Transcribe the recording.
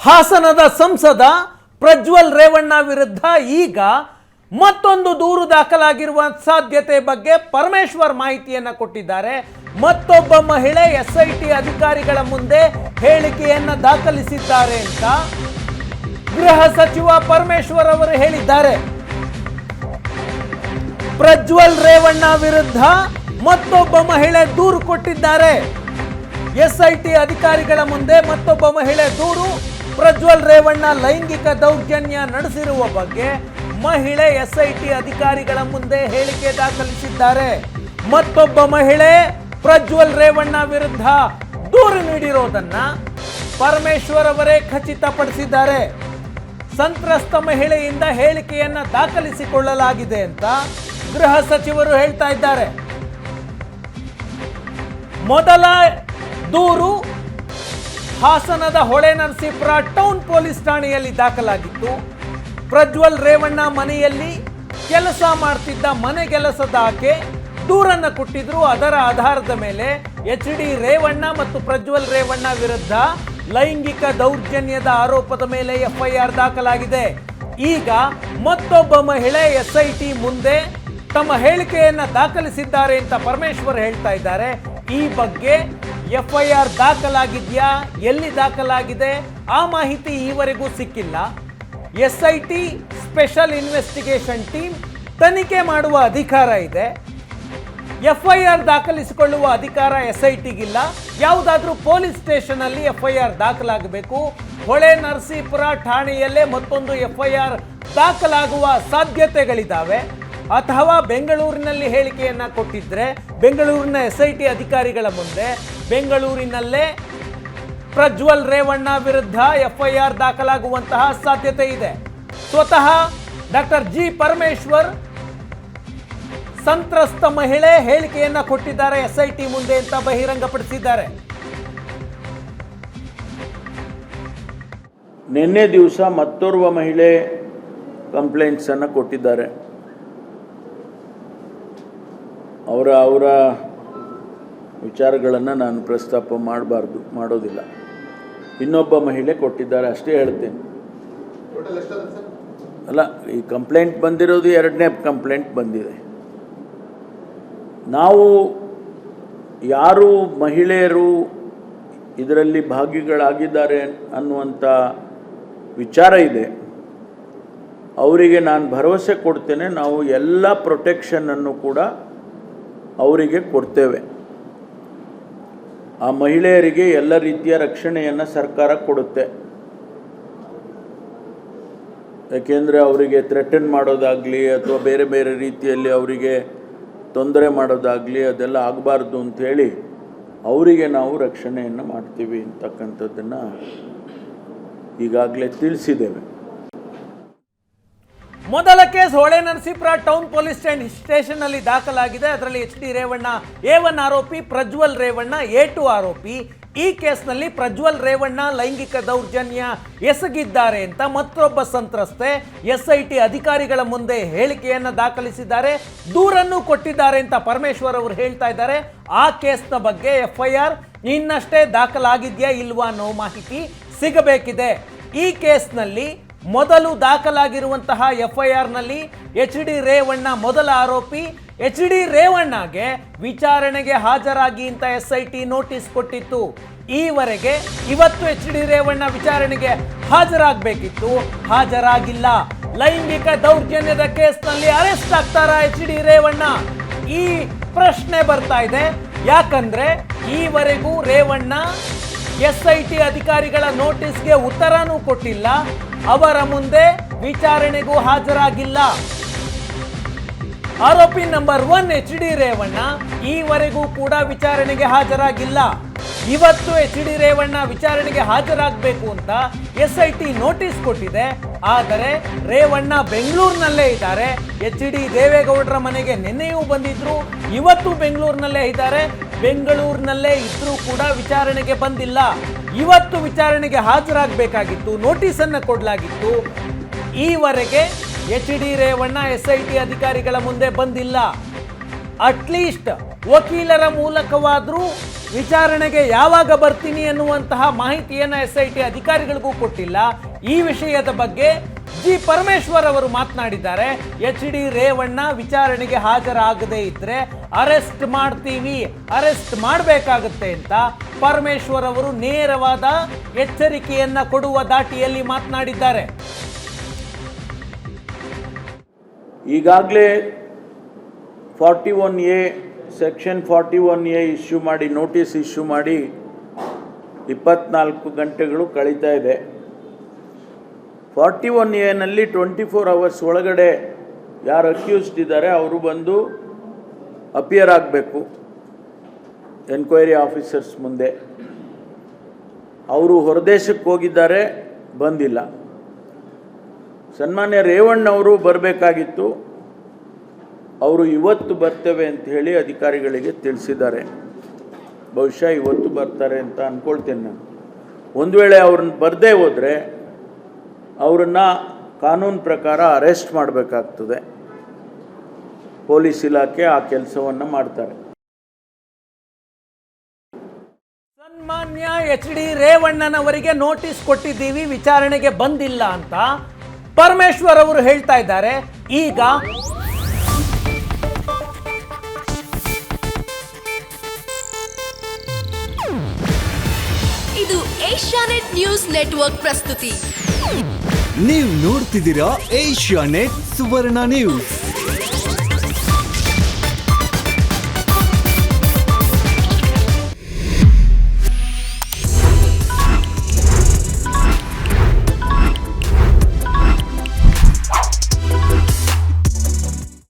ಹಾಸನದ ಸಂಸದ ಪ್ರಜ್ವಲ್ ರೇವಣ್ಣ ವಿರುದ್ಧ ಈಗ ಮತ್ತೊಂದು ದೂರು ದಾಖಲಾಗಿರುವ ಸಾಧ್ಯತೆ ಬಗ್ಗೆ ಪರಮೇಶ್ವರ್ ಮಾಹಿತಿಯನ್ನು ಕೊಟ್ಟಿದ್ದಾರೆ. ಮತ್ತೊಬ್ಬ ಮಹಿಳೆ ಎಸ್ಐಟಿ ಅಧಿಕಾರಿಗಳ ಮುಂದೆ ಹೇಳಿಕೆಯನ್ನು ದಾಖಲಿಸಿದ್ದಾರೆ ಅಂತ ಗೃಹ ಸಚಿವ ಪರಮೇಶ್ವರ್ ಅವರು ಹೇಳಿದ್ದಾರೆ. ಪ್ರಜ್ವಲ್ ರೇವಣ್ಣ ವಿರುದ್ಧ ಮತ್ತೊಬ್ಬ ಮಹಿಳೆ ದೂರು ಕೊಟ್ಟಿದ್ದಾರೆ. ಎಸ್ಐಟಿ ಅಧಿಕಾರಿಗಳ ಮುಂದೆ ಮತ್ತೊಬ್ಬ ಮಹಿಳೆ ದೂರು. ಪ್ರಜ್ವಲ್ ರೇವಣ್ಣ ಲೈಂಗಿಕ ದೌರ್ಜನ್ಯ ನಡೆಸಿರುವ ಬಗ್ಗೆ ಮಹಿಳೆ ಎಸ್ಐಟಿ ಅಧಿಕಾರಿಗಳ ಮುಂದೆ ಹೇಳಿಕೆ ದಾಖಲಿಸಿದ್ದಾರೆ. ಮತ್ತೊಬ್ಬ ಮಹಿಳೆ ಪ್ರಜ್ವಲ್ ರೇವಣ್ಣ ವಿರುದ್ಧ ದೂರು ನೀಡಿರೋದನ್ನ ಪರಮೇಶ್ವರ್ ಅವರೇ ಖಚಿತಪಡಿಸಿದ್ದಾರೆ. ಸಂತ್ರಸ್ತ ಮಹಿಳೆಯಿಂದ ಹೇಳಿಕೆಯನ್ನ ದಾಖಲಿಸಿಕೊಳ್ಳಲಾಗಿದೆ ಅಂತ ಗೃಹ ಸಚಿವರು ಹೇಳ್ತಾ ಇದ್ದಾರೆ. ಮೊದಲ ದೂರು ಹಾಸನದ ಹೊಳೆನರಸೀಪುರ ಟೌನ್ ಪೊಲೀಸ್ ಠಾಣೆಯಲ್ಲಿ ದಾಖಲಾಗಿತ್ತು. ಪ್ರಜ್ವಲ್ ರೇವಣ್ಣ ಮನೆಯಲ್ಲಿ ಕೆಲಸ ಮಾಡ್ತಿದ್ದ ಮನೆಗೆಲಸದ ಆಕೆ ದೂರನ್ನು ಕೊಟ್ಟಿದ್ರು. ಅದರ ಆಧಾರದ ಮೇಲೆ ಎಚ್.ಡಿ. ರೇವಣ್ಣ ಮತ್ತು ಪ್ರಜ್ವಲ್ ರೇವಣ್ಣ ವಿರುದ್ಧ ಲೈಂಗಿಕ ದೌರ್ಜನ್ಯದ ಆರೋಪದ ಮೇಲೆ ಎಫ್ಐಆರ್ ದಾಖಲಾಗಿದೆ. ಈಗ ಮತ್ತೊಬ್ಬ ಮಹಿಳೆ ಎಸ್ಐಟಿ ಮುಂದೆ ತಮ್ಮ ಹೇಳಿಕೆಯನ್ನ ದಾಖಲಿಸಿದ್ದಾರೆ ಅಂತ ಪರಮೇಶ್ವರ್ ಹೇಳ್ತಾ ಇದ್ದಾರೆ. ಈ ಬಗ್ಗೆ ಎಫ್ಐಆರ್ ದಾಖಲಾಗಿದೆಯಾ, ಎಲ್ಲಿ ದಾಖಲಾಗಿದೆ ಆ ಮಾಹಿತಿ ಈವರೆಗೂ ಸಿಕ್ಕಿಲ್ಲ. ಎಸ್ಐಟಿ ಸ್ಪೆಷಲ್ ಇನ್ವೆಸ್ಟಿಗೇಷನ್ ಟೀಮ್ ತನಿಖೆ ಮಾಡುವ ಅಧಿಕಾರ ಇದೆ. ಎಫ್ಐಆರ್ ದಾಖಲಿಸಿಕೊಳ್ಳುವ ಅಧಿಕಾರ ಎಸ್ಐಟಿಗಿಲ್ಲ. ಯಾವುದಾದ್ರೂ ಪೊಲೀಸ್ ಸ್ಟೇಷನ್ ಅಲ್ಲಿ ಎಫ್ಐಆರ್ ದಾಖಲಾಗಬೇಕು. ಹೊಳೆ ನರಸೀಪುರ ಠಾಣೆಯಲ್ಲೇ ಮತ್ತೊಂದು ಎಫ್ಐಆರ್ ದಾಖಲಾಗುವ ಸಾಧ್ಯತೆಗಳಿದ್ದಾವೆ. ಅಥವಾ ಬೆಂಗಳೂರಿನಲ್ಲಿ ಹೇಳಿಕೆಯನ್ನ ಕೊಟ್ಟಿದ್ರೆ ಬೆಂಗಳೂರಿನ ಎಸ್ಐಟಿ ಅಧಿಕಾರಿಗಳ ಮುಂದೆ ಬೆಂಗಳೂರಿನಲ್ಲೇ ಪ್ರಜ್ವಲ್ ರೇವಣ್ಣ ವಿರುದ್ಧ ಎಫ್ಐಆರ್ ದಾಖಲಾಗುವಂತಹ ಸಾಧ್ಯತೆ ಇದೆ. ಸ್ವತಃ ಡಾಕ್ಟರ್ ಜಿ ಪರಮೇಶ್ವರ್ ಸಂತ್ರಸ್ತ ಮಹಿಳೆ ಹೇಳಿಕೆಯನ್ನ ಕೊಟ್ಟಿದ್ದಾರೆ ಎಸ್ಐಟಿ ಮುಂದೆ ಅಂತ ಬಹಿರಂಗಪಡಿಸಿದ್ದಾರೆ. ನಿನ್ನೆ ದಿವಸ ಮತ್ತೋರ್ವ ಮಹಿಳೆ ಕಂಪ್ಲೇಂಟ್ಸ್ ಅನ್ನು ಕೊಟ್ಟಿದ್ದಾರೆ. ಅವರ ವಿಚಾರಗಳನ್ನು ನಾನು ಪ್ರಸ್ತಾಪ ಮಾಡೋದಿಲ್ಲ. ಇನ್ನೊಬ್ಬ ಮಹಿಳೆ ಕೊಟ್ಟಿದ್ದಾರೆ ಅಷ್ಟೇ ಹೇಳ್ತೇನೆ. ಅಲ್ಲ, ಈ ಕಂಪ್ಲೇಂಟ್ ಬಂದಿರೋದು ಎರಡನೇ ಕಂಪ್ಲೇಂಟ್ ಬಂದಿದೆ. ನಾವು ಯಾರು ಮಹಿಳೆಯರು ಇದರಲ್ಲಿ ಭಾಗಿಗಳಾಗಿದ್ದಾರೆ ಅನ್ನುವಂಥ ವಿಚಾರ ಇದೆ, ಅವರಿಗೆ ನಾನು ಭರವಸೆ ಕೊಡ್ತೇನೆ. ನಾವು ಎಲ್ಲ ಪ್ರೊಟೆಕ್ಷನನ್ನು ಕೂಡ ಅವರಿಗೆ ಕೊಡ್ತೇವೆ. ಆ ಮಹಿಳೆಯರಿಗೆ ಎಲ್ಲ ರೀತಿಯ ರಕ್ಷಣೆಯನ್ನು ಸರ್ಕಾರ ಕೊಡುತ್ತೆ. ಯಾಕೆಂದರೆ ಅವರಿಗೆ ಥ್ರೆಟನ್ ಮಾಡೋದಾಗಲಿ ಅಥವಾ ಬೇರೆ ಬೇರೆ ರೀತಿಯಲ್ಲಿ ಅವರಿಗೆ ತೊಂದರೆ ಮಾಡೋದಾಗಲಿ ಅದೆಲ್ಲ ಆಗಬಾರ್ದು ಅಂಥೇಳಿ ಅವರಿಗೆ ನಾವು ರಕ್ಷಣೆಯನ್ನು ಮಾಡ್ತೀವಿ ಅಂತಕ್ಕಂಥದ್ದನ್ನು ಈಗಾಗಲೇ ತಿಳಿಸಿದ್ದೇವೆ. ಮೊದಲ case Hole Narasipura town police station ಅಲ್ಲಿ ದಾಖಲಾಗಿದೆ. ಅದರಲ್ಲಿ ಎಚ್.ಡಿ. ರೇವಣ್ಣ A1 ಆರೋಪಿ, ಪ್ರಜ್ವಲ್ ರೇವಣ್ಣ A2 ಆರೋಪಿ. ಈ ಕೇಸ್ನಲ್ಲಿ ಪ್ರಜ್ವಲ್ ರೇವಣ್ಣ ಲೈಂಗಿಕ ದೌರ್ಜನ್ಯ ಎಸಗಿದ್ದಾರೆ ಅಂತ ಮತ್ತೊಬ್ಬ ಸಂತ್ರಸ್ತೆ ಎಸ್ಐಟಿ ಅಧಿಕಾರಿಗಳ ಮುಂದೆ ಹೇಳಿಕೆಯನ್ನು ದಾಖಲಿಸಿದ್ದಾರೆ, ದೂರನ್ನು ಕೊಟ್ಟಿದ್ದಾರೆ ಅಂತ ಪರಮೇಶ್ವರ್ ಅವರು ಹೇಳ್ತಾ ಇದ್ದಾರೆ. ಆ ಕೇಸ್ನ ಬಗ್ಗೆ ಎಫ್ಐಆರ್ ಇನ್ನಷ್ಟೇ ದಾಖಲಾಗಿದೆಯಾ ಇಲ್ವಾ ಅನ್ನೋ ಮಾಹಿತಿ ಸಿಗಬೇಕಿದೆ. ಈ ಕೇಸ್ನಲ್ಲಿ ಮೊದಲು ದಾಖಲಾಗಿರುವಂತಹ ಎಫ್ಐಆರ್ನಲ್ಲಿ ಎಚ್.ಡಿ. ರೇವಣ್ಣ ಮೊದಲ ಆರೋಪಿ. ಎಚ್.ಡಿ. ರೇವಣ್ಣಗೆ ವಿಚಾರಣೆಗೆ ಹಾಜರಾಗಿ ಅಂತ ಎಸ್ಐಟಿ ನೋಟಿಸ್ ಕೊಟ್ಟಿತ್ತು. ಈವರೆಗೆ ಇವತ್ತು ಎಚ್.ಡಿ. ರೇವಣ್ಣ ವಿಚಾರಣೆಗೆ ಹಾಜರಾಗಬೇಕಿತ್ತು, ಹಾಜರಾಗಿಲ್ಲ. ಲೈಂಗಿಕ ದೌರ್ಜನ್ಯದ ಕೇಸ್ನಲ್ಲಿ ಅರೆಸ್ಟ್ ಆಗ್ತಾರಾ ಎಚ್.ಡಿ. ರೇವಣ್ಣ? ಈ ಪ್ರಶ್ನೆ ಬರ್ತಾ ಇದೆ. ಯಾಕಂದ್ರೆ ಈವರೆಗೂ ರೇವಣ್ಣ ಎಸ್ಐಟಿ ಅಧಿಕಾರಿಗಳ ನೋಟಿಸ್ಗೆ ಉತ್ತರನೂ ಕೊಟ್ಟಿಲ್ಲ, ಅವರ ಮುಂದೆ ವಿಚಾರಣೆಗೂ ಹಾಜರಾಗಿಲ್ಲ. ಆರೋಪಿ ನಂಬರ್ 1 ಎಚ್.ಡಿ. ರೇವಣ್ಣ ಈವರೆಗೂ ಕೂಡ ವಿಚಾರಣೆಗೆ ಹಾಜರಾಗಿಲ್ಲ. ಇವತ್ತು ಎಚ್.ಡಿ. ರೇವಣ್ಣ ವಿಚಾರಣೆಗೆ ಹಾಜರಾಗಬೇಕು ಅಂತ ಎಸ್ಐಟಿ ನೋಟಿಸ್ ಕೊಟ್ಟಿದೆ. ಆದರೆ ರೇವಣ್ಣ ಬೆಂಗಳೂರಿನಲ್ಲೇ ಇದ್ದಾರೆ. ಎಚ್.ಡಿ. ದೇವೇಗೌಡರ ಮನೆಗೆ ನಿನ್ನೆಯೂ ಬಂದಿದ್ರು, ಇವತ್ತು ಬೆಂಗಳೂರಿನಲ್ಲೇ ಇದ್ದಾರೆ. ಬೆಂಗಳೂರಿನಲ್ಲೇ ಇದ್ರೂ ಕೂಡ ವಿಚಾರಣೆಗೆ ಬಂದಿಲ್ಲ. ಇವತ್ತು ವಿಚಾರಣೆಗೆ ಹಾಜರಾಗಬೇಕಾಗಿತ್ತು, ನೋಟಿಸನ್ನು ಕೊಡಲಾಗಿತ್ತು. ಈವರೆಗೆ ಎಚ್.ಡಿ. ರೇವಣ್ಣ ಎಸ್ಐಟಿ ಅಧಿಕಾರಿಗಳ ಮುಂದೆ ಬಂದಿಲ್ಲ. ಅಟ್ಲೀಸ್ಟ್ ವಕೀಲರ ಮೂಲಕವಾದರೂ ವಿಚಾರಣೆಗೆ ಯಾವಾಗ ಬರ್ತೀನಿ ಎನ್ನುವಂತಹ ಮಾಹಿತಿಯನ್ನು SIT ಅಧಿಕಾರಿಗಳಿಗೂ ಕೊಟ್ಟಿಲ್ಲ. ಈ ವಿಷಯದ ಬಗ್ಗೆ ಜಿ ಪರಮೇಶ್ವರ್ ಅವರು ಮಾತನಾಡಿದ್ದಾರೆ. HD ರೇವಣ್ಣ ವಿಚಾರಣೆಗೆ ಹಾಜರಾಗದೇ ಇದ್ರೆ ಅರೆಸ್ಟ್ ಮಾಡ್ತೀವಿ, ಅರೆಸ್ಟ್ ಮಾಡಬೇಕಾಗುತ್ತೆ ಅಂತ ಪರಮೇಶ್ವರ್ ಅವರು ನೇರವಾದ ಎಚ್ಚರಿಕೆಯನ್ನ ಕೊಡುವ ದಾಟಿಯಲ್ಲಿ ಮಾತನಾಡಿದ್ದಾರೆ. ಈಗಾಗಲೇ 41A ಸೆಕ್ಷನ್ 41A ಇಶ್ಯೂ ಮಾಡಿ, ನೋಟಿಸ್ ಇಶ್ಯೂ ಮಾಡಿ 24 ಗಂಟೆಗಳು ಕಳೀತಾ ಇದೆ. 41A 24 ಅವರ್ಸ್ ಒಳಗಡೆ ಯಾರು ಅಕ್ಯೂಸ್ಡ್ ಇದ್ದಾರೆ ಅವರು ಬಂದು ಅಪಿಯರ್ ಆಗಬೇಕು ಎನ್ಕ್ವೈರಿ ಆಫೀಸರ್ಸ್ ಮುಂದೆ. ಅವರು ಹೊರದೇಶಕ್ಕೆ ಹೋಗಿದ್ದಾರೆ, ಬಂದಿಲ್ಲ. ಸನ್ಮಾನ್ಯ ರೇವಣ್ಣವರು ಬರಬೇಕಾಗಿತ್ತು, ಅವರು ಇವತ್ತು ಬರ್ತೇವೆ ಅಂತ ಹೇಳಿ ಅಧಿಕಾರಿಗಳಿಗೆ ತಿಳಿಸಿದ್ದಾರೆ. ಬಹುಶಃ ಇವತ್ತು ಬರ್ತಾರೆ ಅಂತ ಅಂದ್ಕೊಳ್ತೇನೆ ನಾನು. ಒಂದು ವೇಳೆ ಅವ್ರನ್ನ ಬರದೇ ಹೋದರೆ ಅವರನ್ನು ಕಾನೂನು ಪ್ರಕಾರ ಅರೆಸ್ಟ್ ಮಾಡಬೇಕಾಗ್ತದೆ. ಪೊಲೀಸ್ ಇಲಾಖೆ ಆ ಕೆಲಸವನ್ನು ಮಾಡ್ತಾರೆ. ಸನ್ಮಾನ್ಯ HD ರೇವಣ್ಣನವರಿಗೆ ನೋಟಿಸ್ ಕೊಟ್ಟಿದ್ದೀವಿ, ವಿಚಾರಣೆಗೆ ಬಂದಿಲ್ಲ ಅಂತ ಪರಮೇಶ್ವರ್ ಅವರು ಹೇಳ್ತಾ ಇದ್ದಾರೆ. ಈಗ ಇದು ಏಷ್ಯಾನೆಟ್ ನ್ಯೂಸ್ ನೆಟ್ವರ್ಕ್ ಪ್ರಸ್ತುತಿ. ನೀವು ನೋಡ್ತಿದ್ದೀರಾ ಏಷ್ಯಾನೆಟ್ ಸುವರ್ಣ ನ್ಯೂಸ್.